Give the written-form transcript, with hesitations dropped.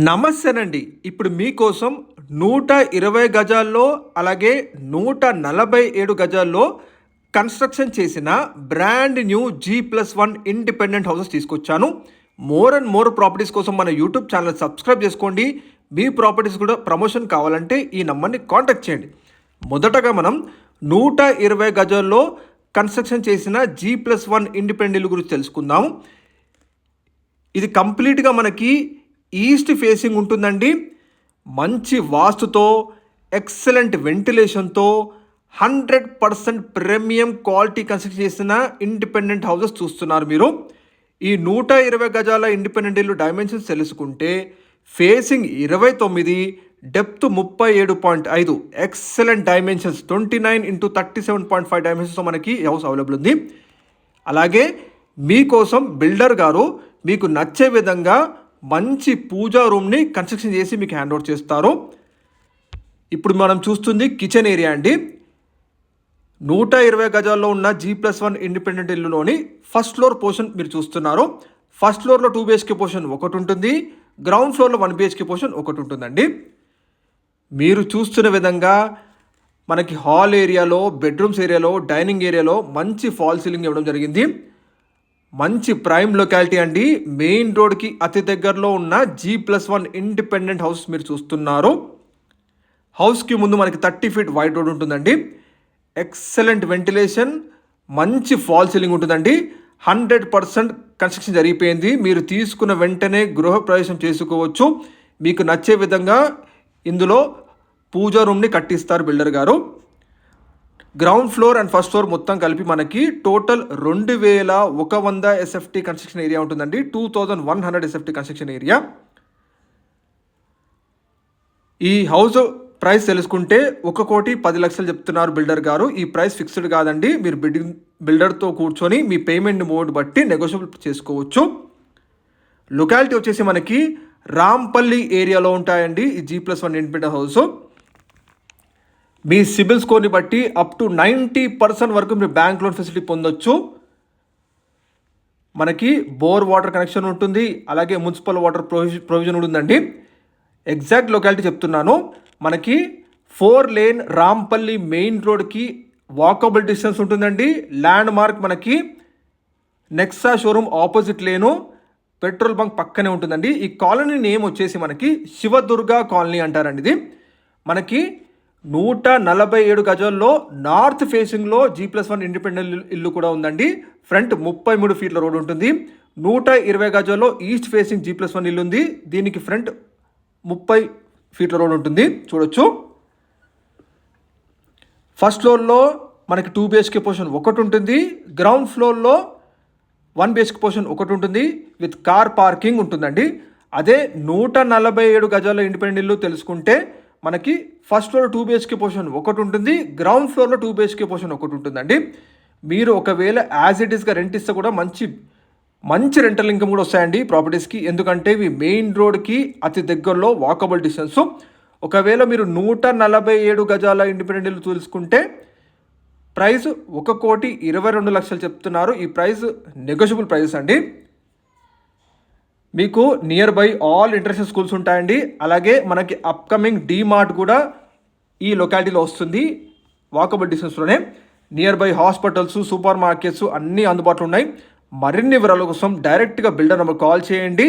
నమస్తేనండి. ఇప్పుడు మీకోసం 120 గజాల్లో అలాగే 147 గజాల్లో కన్స్ట్రక్షన్ చేసిన brand new G+1 independent houses తీసుకొచ్చాను. మోర్ అండ్ మోర్ ప్రాపర్టీస్ కోసం మన యూట్యూబ్ ఛానల్ సబ్స్క్రైబ్ చేసుకోండి. మీ ప్రాపర్టీస్ కూడా ప్రమోషన్ కావాలంటే ఈ నంబర్ని కాంటాక్ట్ చేయండి. మొదటగా మనం 120 గజాల్లో కన్స్ట్రక్షన్ చేసిన G+1 ఇండిపెండెంట్ ఇల్లు గురించి తెలుసుకుందాము. ఇది కంప్లీట్గా మనకి ఈస్ట్ ఫేసింగ్ ఉంటుందండి. మంచి వాస్తుతో, ఎక్సలెంట్ వెంటిలేషన్తో 100% ప్రీమియం క్వాలిటీ కన్స్ట్రక్షన్ చేసిన ఇండిపెండెంట్ హౌసెస్ చూస్తున్నారు మీరు. ఈ 120 గజాల ఇండిపెండెంట్ ఇల్లు డైమెన్షన్స్ తెలుసుకుంటే facing 29, depth 37.5, excellent dimensions 29x37.5 డైమెన్షన్స్తో మనకి హౌస్ అవైలబుల్ ఉంది. అలాగే మీకోసం బిల్డర్ గారు మీకు నచ్చే విధంగా మంచి పూజా రూమ్ని కన్స్ట్రక్షన్ చేసి మీకు హ్యాండ్ ఓవర్ చేస్తారు. ఇప్పుడు మనం చూస్తుంది కిచెన్ ఏరియా అండి. 120 గజాల్లో ఉన్న G+1 ఇండిపెండెంట్ ఇల్లులోని ఫస్ట్ ఫ్లోర్ పోర్షన్ మీరు చూస్తున్నారు. ఫస్ట్ ఫ్లోర్లో 2 BHK పోర్షన్ ఒకటి ఉంటుంది, గ్రౌండ్ ఫ్లోర్లో 1 BHK పోర్షన్ ఒకటి ఉంటుందండి. మీరు చూస్తున్న విధంగా మనకి హాల్ ఏరియాలో, బెడ్రూమ్స్ ఏరియాలో, డైనింగ్ ఏరియాలో మంచి ఫాల్ సీలింగ్ ఇవ్వడం జరిగింది. మంచి ప్రైమ్ లొకాలిటీ అండి. మెయిన్ రోడ్కి అతి దగ్గరలో ఉన్న G+1 ఇండిపెండెంట్ హౌస్ మీరు చూస్తున్నారు. హౌస్కి ముందు మనకి 30 feet వైడ్ రోడ్ ఉంటుందండి. ఎక్సలెంట్ వెంటిలేషన్, మంచి ఫాల్ సీలింగ్ ఉంటుందండి. 100% కన్స్ట్రక్షన్ జరిగిపోయింది. మీరు తీసుకున్న వెంటనే గృహప్రవేశం చేసుకోవచ్చు. మీకు నచ్చే విధంగా ఇందులో పూజా రూమ్ని కట్టిస్తారు బిల్డర్ గారు. Ground floor and first floor మొత్తం కలిపి మనకి టోటల్ 2100 SFT కన్స్ట్రక్షన్ ఏరియా ఉంటుందండి. 2100 SFT కన్స్ట్రక్షన్ ఏరియా. ఈ హౌస్ ప్రైస్ తెలుసుకుంటే 1,10,00,000 చెప్తున్నారు బిల్డర్ గారు. ఈ ప్రైస్ ఫిక్స్డ్ కాదండి. మీరు బిల్డర్తో కూర్చొని మీ పేమెంట్ మోడ్ బట్టి నెగోషియబుల్ చేసుకోవచ్చు. లొకాలిటీ వచ్చేసి మనకి రాంపల్లి ఏరియాలో ఉంటాయండి ఈ G+1 ఇండిపెండెంట్ హౌస్. మీ సిబిల్ స్కోర్ని బట్టి అప్ టు 90% వరకు మీరు బ్యాంక్ లోన్ ఫెసిలిటీ పొందొచ్చు. మనకి బోర్ వాటర్ కనెక్షన్ ఉంటుంది, అలాగే మున్సిపల్ వాటర్ ప్రొవిజన్ ఉంటుందండి. ఎగ్జాక్ట్ లొకాలిటీ చెప్తున్నాను. మనకి 4 lane రాంపల్లి మెయిన్ రోడ్కి వాకబుల్ డిస్టెన్స్ ఉంటుందండి. ల్యాండ్ మార్క్ మనకి నెక్సా షోరూమ్ ఆపోజిట్ లేను, పెట్రోల్ బంక్ పక్కనే ఉంటుందండి. ఈ కాలనీ నేమ్ వచ్చేసి మనకి శివదుర్గ కాలనీ అంటారండి. ఇది మనకి 147 గజాల్లో నార్త్ ఫేసింగ్లో G+1 ఇండిపెండెంట్ ఇల్లు కూడా ఉందండి. ఫ్రంట్ 33 feet రోడ్ ఉంటుంది. 120 గజాల్లో ఈస్ట్ ఫేసింగ్ G+1 ఇల్లు ఉంది. దీనికి ఫ్రంట్ 30 feet రోడ్ ఉంటుంది, చూడొచ్చు. ఫస్ట్ ఫ్లోర్లో మనకి 2 BHK పోర్షన్ ఒకటి ఉంటుంది, గ్రౌండ్ ఫ్లోర్లో 1 BHK పోర్షన్ ఒకటి ఉంటుంది విత్ కార్ పార్కింగ్ ఉంటుందండి. అదే 147 గజాల ఇండిపెండెంట్ ఇల్లు తెలుసుకుంటే మనకి ఫస్ట్ ఫ్లోర్ 2 BHK పోర్షన్ ఒకటి ఉంటుంది, గ్రౌండ్ ఫ్లోర్లో 2 BHK పోర్షన్ ఒకటి ఉంటుందండి. మీరు ఒకవేళ యాజ్ ఇట్ ఈస్గా రెంట్ ఇస్తే కూడా మంచి రెంటల్ ఇన్కమ్ కూడా వస్తాయండి ప్రాపర్టీస్కి. ఎందుకంటే ఇవి మెయిన్ రోడ్కి అతి దగ్గరలో వాకబుల్ డిస్టెన్స్. ఒకవేళ మీరు 147 గజాల ఇండిపెండెంట్ ఇల్లు తెలుసుకుంటే ప్రైస్ 1,22,00,000 చెప్తున్నారు. ఈ ప్రైస్ నెగోషియబుల్ ప్రైస్ అండి. మీకు nearby all international schools ఉంటాయండి. అలాగే మనకి అప్కమింగ్ డీమార్ట్ కూడా ఈ లొకాలిటీలో వస్తుంది, వాకబుల్ డిస్టెన్స్లోనే. Nearby hospitals, supermarkets అన్నీ అందుబాటులో ఉన్నాయి. మరిన్ని వివరాల కోసం డైరెక్ట్గా బిల్డర్ నెంబర్ కాల్ చేయండి.